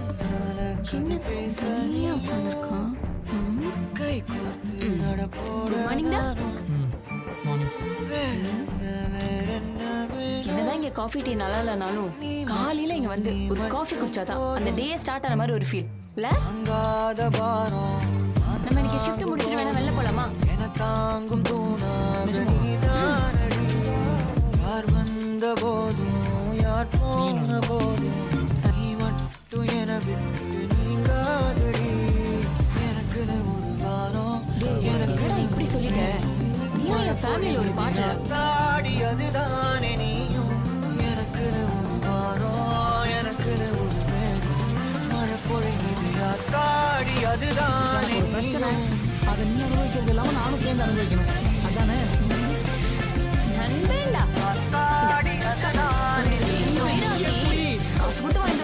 என்ன தனியா உட்காந்துருக்கான்? மார்னிங்டா. என்னதான் இங்க காஃபி டீ நல்லா இல்லைனாலும் காலையில இங்க வந்து ஒரு காஃபி குடிச்சாதான் அந்த டே ஸ்டார்ட் ஆன மாதிரி ஒரு ஃபீல் இல்ல? நம்ம இன்னைக்கு ஷிஃப்ட் முடிச்சிட்டு வேணா வெளில போலாமா? யார் வந்த போதும் யார் போன போதும் நீ மட்டும் என விட்டு நீங்காதடி. எனக்கு ஒரு வாரம் என்னடா இப்படி சொல்லிட்ட? நீயும் என் ஃபேமிலியில ஒரு பாட்டு தாடி அதுதானே நீயும். எனக்கு ஒரு வாரம் எனக்கு ஒரு வேகம் மழை பொழியுது தாடி அதுதானே பிரச்சனை. அதை நீ அனுபவிக்கிறது இல்லாம நானும் சேர்ந்து அனுபவிக்கணும் அதானே? நண்பேண்டா தாடி அதுதானே காசு கொடுத்து வாங்கி